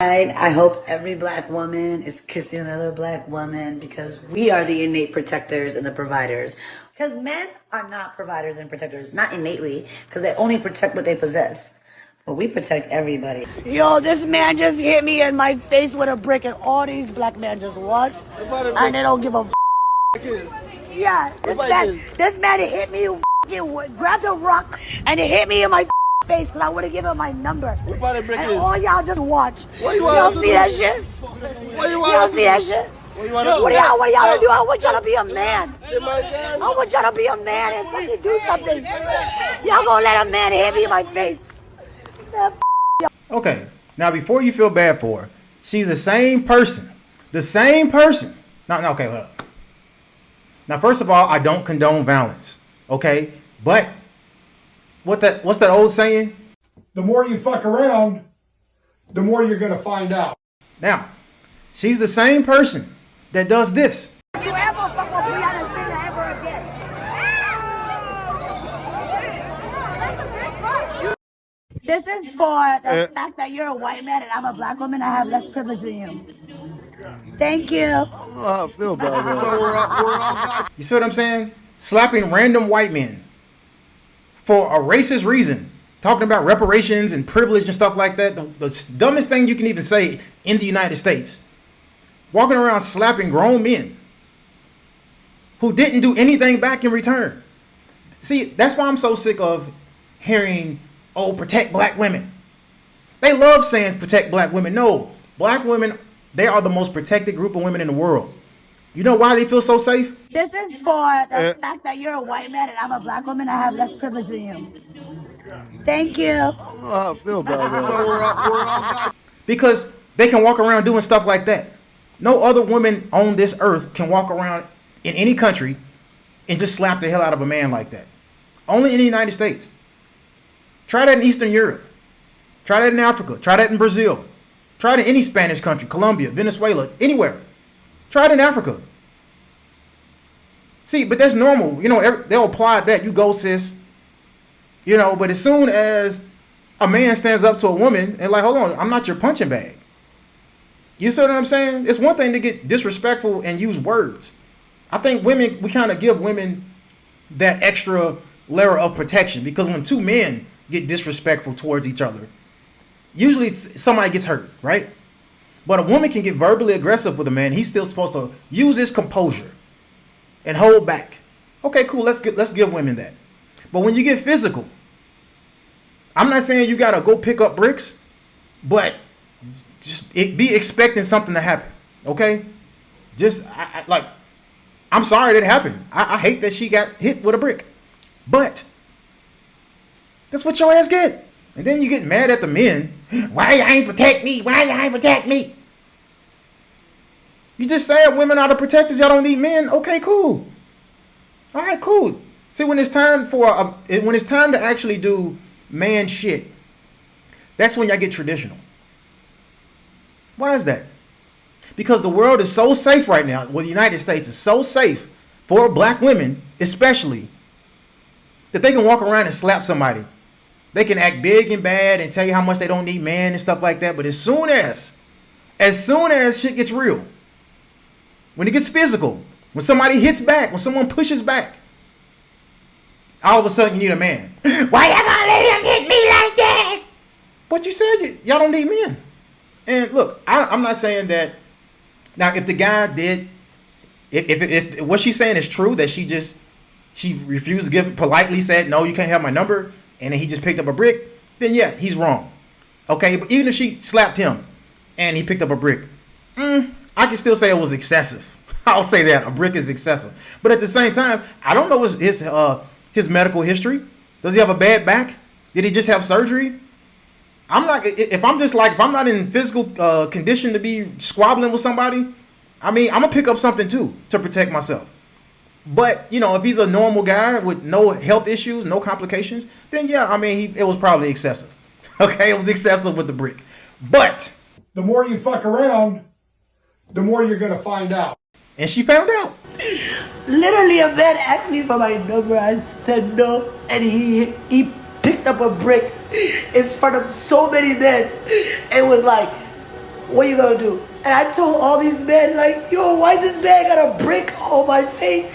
I hope every black woman is kissing another black woman because we are the innate protectors and the providers. Because men are not providers and protectors, not innately, because they only protect what they possess. But we protect everybody. Yo, this man just hit me in my face with a brick, and all these black men just watch, and they don't give a f. Yeah, this man hit me, grabbed a rock, and it hit me in my face because I would have given him my number. And all y'all just watch. Y'all see that shit? Y'all see that shit? What do y'all do? I want y'all to be a man. I want y'all to be a man and fucking do something. Y'all gonna let a man hit me in my face. Okay, now before you feel bad for her, she's the same person. The same person. No, okay, hold up. Now, first of all, I don't condone violence, okay? But what's that old saying? The more you fuck around, the more you're gonna find out. Now, she's the same person that does this. You ever fuck with Brianna Taylor ever again? This is for the fact that you're a white man and I'm a black woman. I have less privilege than you. Thank you. Oh, I feel bad. You see what I'm saying? Slapping random white men for a racist reason. Talking about reparations and privilege and stuff like that. The dumbest thing you can even say in the United States. Walking around slapping grown men who didn't do anything back in return. See, that's why I'm so sick of hearing, oh, protect black women. They love saying protect black women. No, black women, they are the most protected group of women in the world. You know why they feel so safe? This is for the fact that you're a white man and I'm a black woman. I have less privilege than you. Thank you. Oh, I feel bad. Because they can walk around doing stuff like that. No other woman on this earth can walk around in any country and just slap the hell out of a man like that. Only in the United States. Try that in Eastern Europe. Try that in Africa. Try that in Brazil. Try it in any Spanish country, Colombia, Venezuela, anywhere. Try it in Africa. See, but that's normal. You know, they'll apply that. You go, sis. You know, but as soon as a man stands up to a woman and like, hold on, I'm not your punching bag. You see what I'm saying? It's one thing to get disrespectful and use words. I think women, we kind of give women that extra layer of protection because when two men get disrespectful towards each other, usually somebody gets hurt, right? But a woman can get verbally aggressive with a man. He's still supposed to use his composure and hold back. Okay, cool. Let's give women that. But when you get physical, I'm not saying you gotta go pick up bricks, but just be expecting something to happen. Okay, just I'm sorry that happened. I hate that she got hit with a brick, but that's what your ass get. And then you get mad at the men. Why you ain't protect me? Why you ain't protect me? You just said women are the protectors. Y'all don't need men. Okay, cool. All right, cool. See, when it's time to actually do man shit, that's when y'all get traditional. Why is that? Because the world is so safe right now. Well, the United States is so safe for black women, especially, that they can walk around and slap somebody. They can act big and bad and tell you how much they don't need men and stuff like that. But as soon as shit gets real, when it gets physical, when somebody hits back, when someone pushes back, all of a sudden you need a man. Why you gonna let him hit me like that? But you said y'all don't need men. And look, I'm not saying that. Now, if the guy did, if what she's saying is true, that she refused to give, politely said, no, you can't have my number, and then he just picked up a brick, then yeah, he's wrong. Okay, but even if she slapped him and he picked up a brick, I can still say it was excessive. I'll say that a brick is excessive. But at the same time, I don't know his medical history. Does he have a bad back? Did he just have surgery? If I'm not in physical condition to be squabbling with somebody, I mean, I'm gonna pick up something too to protect myself. But, you know, if he's a normal guy with no health issues, no complications, then yeah, I mean, it was probably excessive. Okay, it was excessive with the brick. But the more you fuck around, the more you're gonna find out. And she found out. Literally, a man asked me for my number. I said no, and he picked up a brick in front of so many men. It was like, what you gonna do? And I told all these men, like, yo, why is this man got a brick on my face?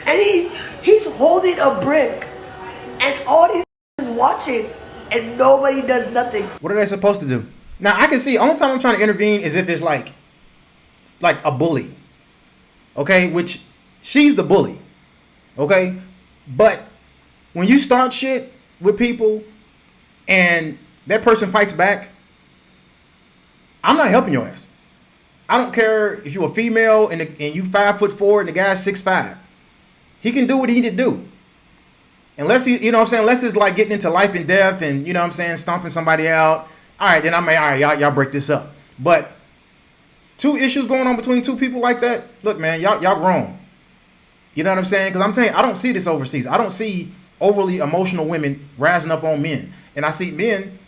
And he's holding a brick, and all these is watching, and nobody does nothing. What are they supposed to do? Now I can see. Only time I'm trying to intervene is if it's like a bully. Okay, which she's the bully. Okay, but when you start shit with people and that person fights back, I'm not helping your ass. I don't care if you're a female and you 5'4" and the guy's 6'5". He can do what he need to do. Unless he, you know what I'm saying, unless it's like getting into life and death and, you know what I'm saying, stomping somebody out. All right, then all right, y'all break this up. But two issues going on between two people like that, look, man, y'all wrong. You know what I'm saying? Because I'm telling you, I don't see this overseas. I don't see overly emotional women rising up on men. And I see men,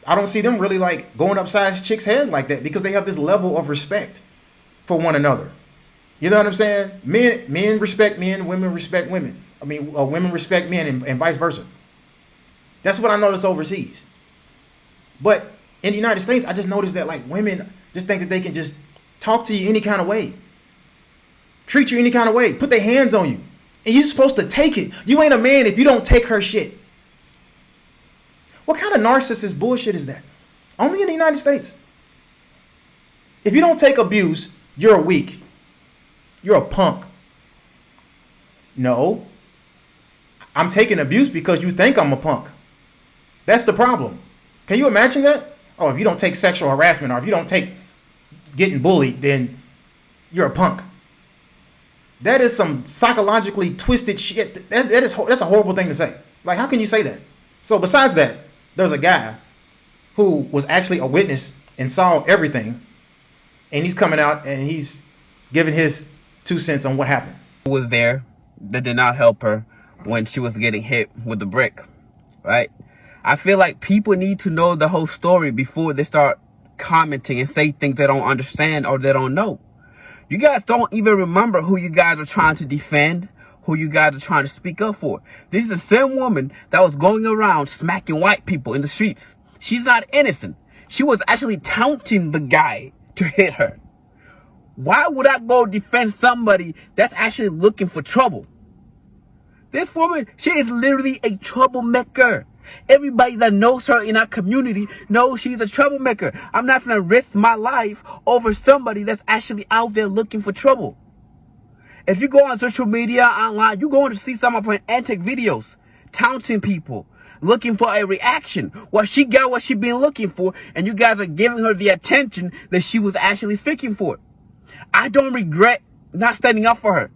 I don't see them really like going upside chicks' heads like that because they have this level of respect for one another. You know what I'm saying? Men respect men, women respect women. I mean, women respect men and vice versa. That's what I notice overseas. But in the United States, I just noticed that like women just think that they can just talk to you any kind of way. Treat you any kind of way. Put their hands on you. And you're supposed to take it. You ain't a man if you don't take her shit. What kind of narcissist bullshit is that? Only in the United States. If you don't take abuse, you're weak. You're a punk. No. I'm taking abuse because you think I'm a punk. That's the problem. Can you imagine that? Oh, if you don't take sexual harassment or if you don't take getting bullied, then you're a punk. That is some psychologically twisted shit. That's a horrible thing to say. Like, how can you say that? So besides that, there's a guy who was actually a witness and saw everything, and he's coming out and he's giving his 2 cents on what happened. Was there that did not help her when she was getting hit with the brick, right? I feel like people need to know the whole story before they start commenting and say things they don't understand or they don't know. You guys don't even remember who you guys are trying to defend, who you guys are trying to speak up for. This is the same woman that was going around smacking white people in the streets. She's not innocent. She was actually taunting the guy to hit her. Why would I go defend somebody that's actually looking for trouble? This woman, she is literally a troublemaker. Everybody that knows her in our community knows she's a troublemaker. I'm not going to risk my life over somebody that's actually out there looking for trouble. If you go on social media, online, you're going to see some of her antic videos, taunting people, looking for a reaction. Well, she got what she been looking for, and you guys are giving her the attention that she was actually seeking for. I don't regret not standing up for her.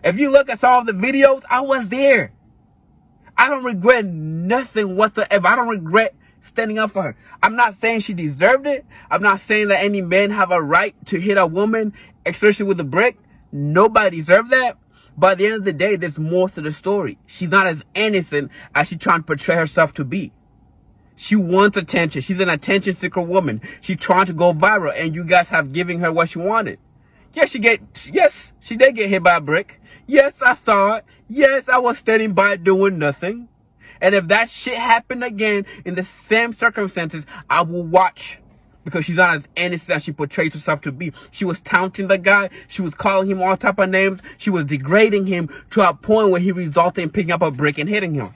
If you look at some of the videos, I was there. I don't regret nothing whatsoever. I don't regret standing up for her. I'm not saying she deserved it. I'm not saying that any men have a right to hit a woman, especially with a brick. Nobody deserves that. But at the end of the day, there's more to the story. She's not as innocent as she's trying to portray herself to be. She wants attention. She's an attention seeker woman. She's trying to go viral, and you guys have given her what she wanted. Yes, she did get hit by a brick. Yes, I saw it. Yes, I was standing by doing nothing. And if that shit happened again in the same circumstances, I will watch. Because she's not as innocent as she portrays herself to be. She was taunting the guy. She was calling him all type of names. She was degrading him to a point where he resulted in picking up a brick and hitting him.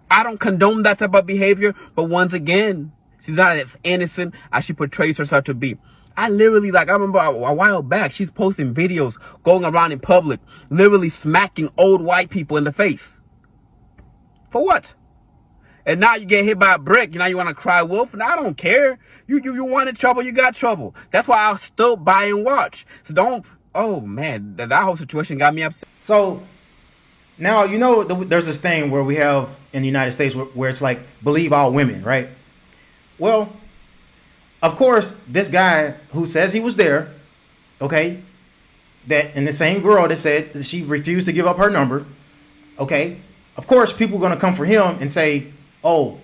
I don't condone that type of behavior. But once again, she's not as innocent as she portrays herself to be. I remember a while back, she's posting videos going around in public, literally smacking old white people in the face. For what? And now you get hit by a brick, now you want to cry wolf? And I don't care. You wanted trouble, you got trouble. That's why I'll still buy and watch. So don't, oh man, that whole situation got me upset. So now, you know, there's this thing where we have in the United States where it's like, believe all women, right? Well, of course, this guy who says he was there, okay, and the same girl that said that she refused to give up her number, okay, of course, people are going to come for him and say, oh,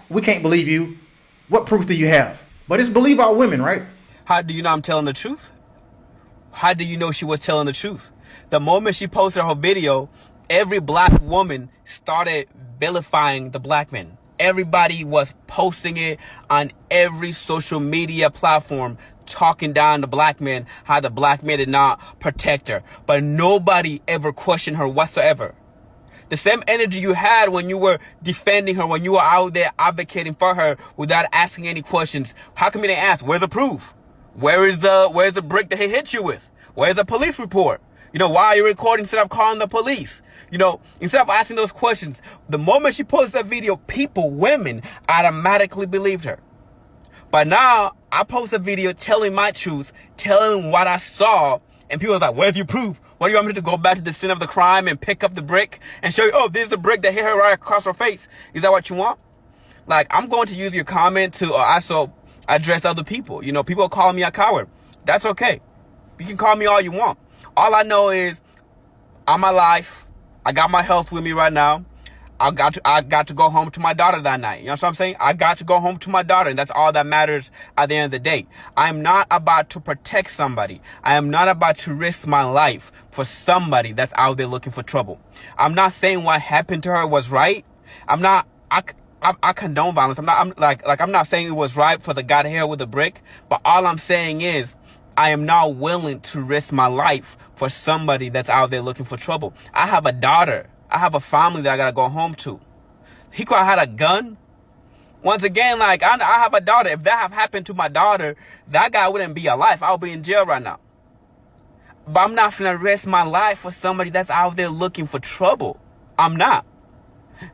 we can't believe you. What proof do you have? But it's believe all women, right? How do you know I'm telling the truth? How do you know she was telling the truth? The moment she posted her video, every black woman started vilifying the black men. Everybody was posting it on every social media platform, talking down the black man, how the black man did not protect her. But nobody ever questioned her whatsoever. The same energy you had when you were defending her, when you were out there advocating for her without asking any questions. How come you didn't ask? Where's the proof? Where's the brick that he hit you with? Where's the police report? Why are you recording instead of calling the police? Instead of asking those questions, the moment she posted that video, women automatically believed her. But now I post a video telling my truth, telling what I saw, and people are like, where's your proof? What do you want me to go back to the scene of the crime and pick up the brick and show you, oh, this is the brick that hit her right across her face? Is that what you want? Like, I'm going to use your comment to also address other people. People calling me a coward. That's okay. You can call me all you want. All I know is I'm alive. I got my health with me right now. I got to go home to my daughter that night. You know what I'm saying? I got to go home to my daughter, and that's all that matters at the end of the day. I'm not about to protect somebody. I am not about to risk my life for somebody that's out there looking for trouble. I'm not saying what happened to her was right. I condone violence. I'm not saying it was right for the guy to hit her with a brick, but all I'm saying is I am not willing to risk my life for somebody that's out there looking for trouble. I have a daughter. I have a family that I gotta go home to. He could have had a gun. Once again, I have a daughter. If that have happened to my daughter, that guy wouldn't be alive. I'll be in jail right now. But I'm not gonna risk my life for somebody that's out there looking for trouble. I'm not.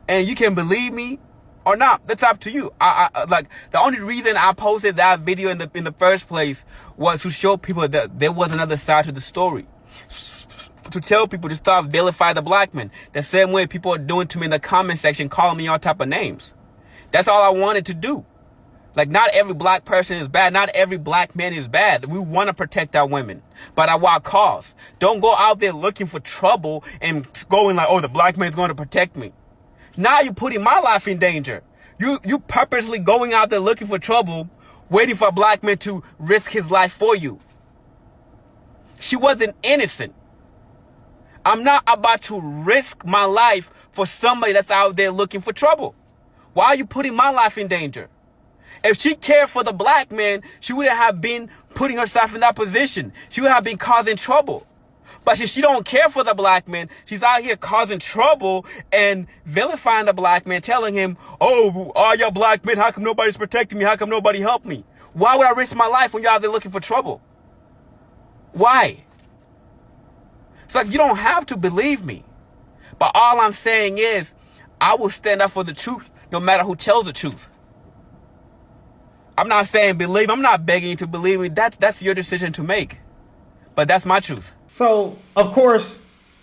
And you can believe me or not. That's up to you. The only reason I posted that video in the first place was to show people that there was another side to the story. To tell people to stop vilifying the black man. The same way people are doing to me in the comment section, calling me all type of names. That's all I wanted to do. Not every black person is bad. Not every black man is bad. We want to protect our women. But at what cost? Don't go out there looking for trouble and going oh, the black man is going to protect me. Now you're putting my life in danger. You purposely going out there looking for trouble, waiting for a black man to risk his life for you. She wasn't innocent. I'm not about to risk my life for somebody that's out there looking for trouble. Why are you putting my life in danger? If she cared for the black man, she wouldn't have been putting herself in that position. She would have been causing trouble. But since she don't care for the black man, she's out here causing trouble and vilifying the black man, telling him, oh, all y'all black men, how come nobody's protecting me? How come nobody helped me? Why would I risk my life when y'all out there looking for trouble? Why? It's you don't have to believe me. But all I'm saying is, I will stand up for the truth no matter who tells the truth. I'm not saying believe. I'm not begging you to believe me. That's your decision to make. But that's my truth. So, of course,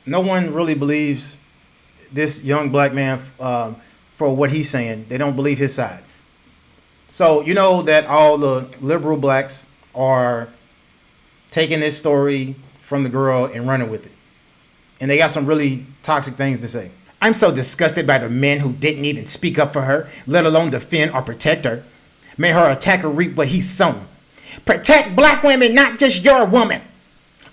no one really believes this young black man for what he's saying. They don't believe his side. So, that all the liberal blacks are taking this story from the girl and running with it. And they got some really toxic things to say. I'm so disgusted by the men who didn't even speak up for her, let alone defend or protect her. May her attacker reap what he's sown. Protect black women, not just your woman.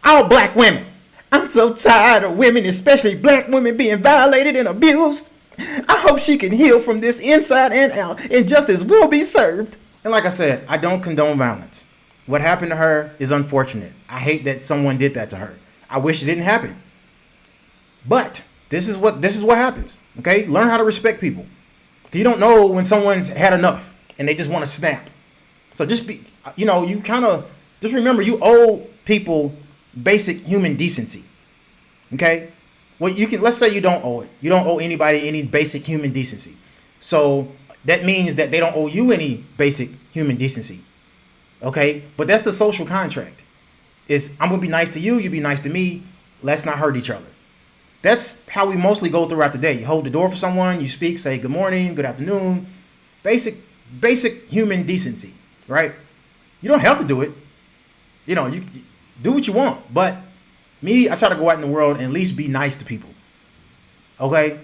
All black women. I'm so tired of women, especially black women, being violated and abused. I hope she can heal from this inside and out, and justice will be served. And like I said, I don't condone violence. What happened to her is unfortunate. I hate that someone did that to her. I wish it didn't happen. But this is what happens. Okay? Learn how to respect people. You don't know when someone's had enough and they just want to snap. So just be, you kind of just remember you owe people basic human decency. Okay? Well, let's say you don't owe it. You don't owe anybody any basic human decency. So that means that they don't owe you any basic human decency. Okay? But that's the social contract. I'm going to be nice to you, you be nice to me. Let's not hurt each other. That's how we mostly go throughout the day. You hold the door for someone, you speak, say good morning, good afternoon. Basic human decency, right? You don't have to do it. You do what you want. But me, I try to go out in the world and at least be nice to people. Okay?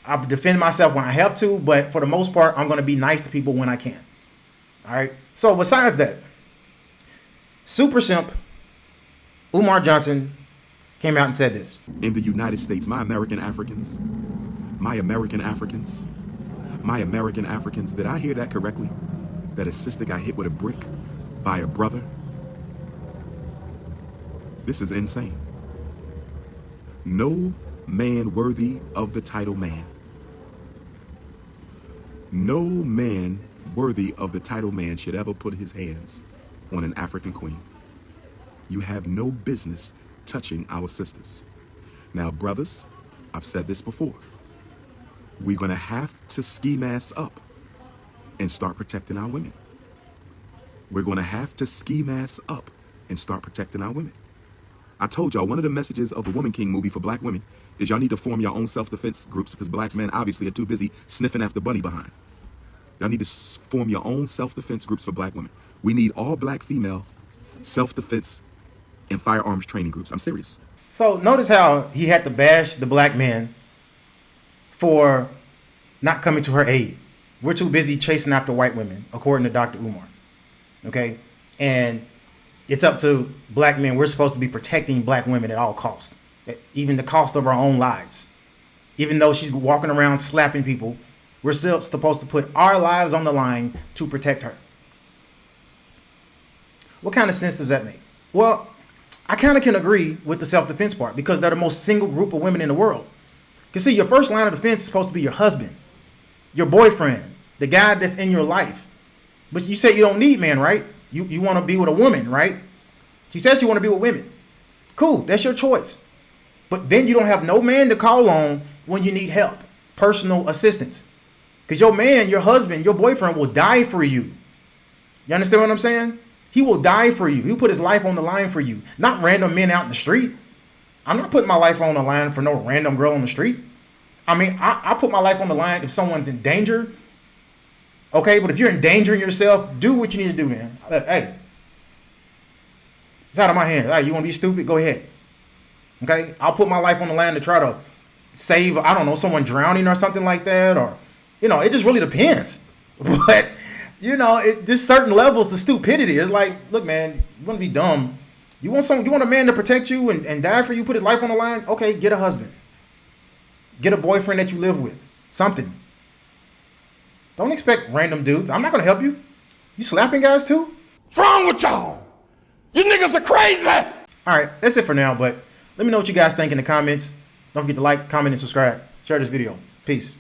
I defend myself when I have to, but for the most part, I'm going to be nice to people when I can. All right? So besides that, Super Simp Umar Johnson came out and said this. In the United States, my American Africans, My American Africans, did I hear that correctly? That a sister got hit with a brick by a brother? This is insane. No man worthy of the title man. No man worthy of the title man should ever put his hands on an African queen. You have no business touching our sisters. Now, brothers, I've said this before. We're going to have to ski mask up and start protecting our women. We're going to have to ski mask up and start protecting our women. I told y'all one of the messages of the Woman King movie for black women is y'all need to form your own self-defense groups because black men obviously are too busy sniffing after bunny behind. Y'all need to form your own self-defense groups for black women. We need all black female self-defense and firearms training groups. I'm serious. So notice how he had to bash the black men for not coming to her aid. We're too busy chasing after white women, according to Dr. Umar. Okay? And it's up to black men. We're supposed to be protecting black women at all costs, even the cost of our own lives. Even though she's walking around slapping people, we're still supposed to put our lives on the line to protect her. What kind of sense does that make? Well, I kind of can agree with the self-defense part because they're the most single group of women in the world. Because see, your first line of defense is supposed to be your husband, your boyfriend, the guy that's in your life. But you say you don't need men, right? You want to be with a woman, right? She says you want to be with women. Cool, that's your choice. But then you don't have no man to call on when you need help, personal assistance. Because your man, your husband, your boyfriend will die for you. You understand what I'm saying? He will die for you. He'll put his life on the line for you. Not random men out in the street. I'm not putting my life on the line for no random girl on the street. I mean, I put my life on the line if someone's in danger. Okay, but if you're endangering yourself, do what you need to do, man. Hey, it's out of my hands. All right, you want to be stupid? Go ahead. Okay, I'll put my life on the line to try to save, I don't know, someone drowning or something like that. Or, you know, it just really depends. But, you know, there's certain levels to stupidity. It's like, look, man, you want to be dumb. You want a man to protect you and die for you, put his life on the line? Okay, get a husband. Get a boyfriend that you live with. Something. Don't expect random dudes. I'm not going to help you. You slapping guys too? What's wrong with y'all? You niggas are crazy! All right, that's it for now, but let me know what you guys think in the comments. Don't forget to like, comment, and subscribe. Share this video. Peace.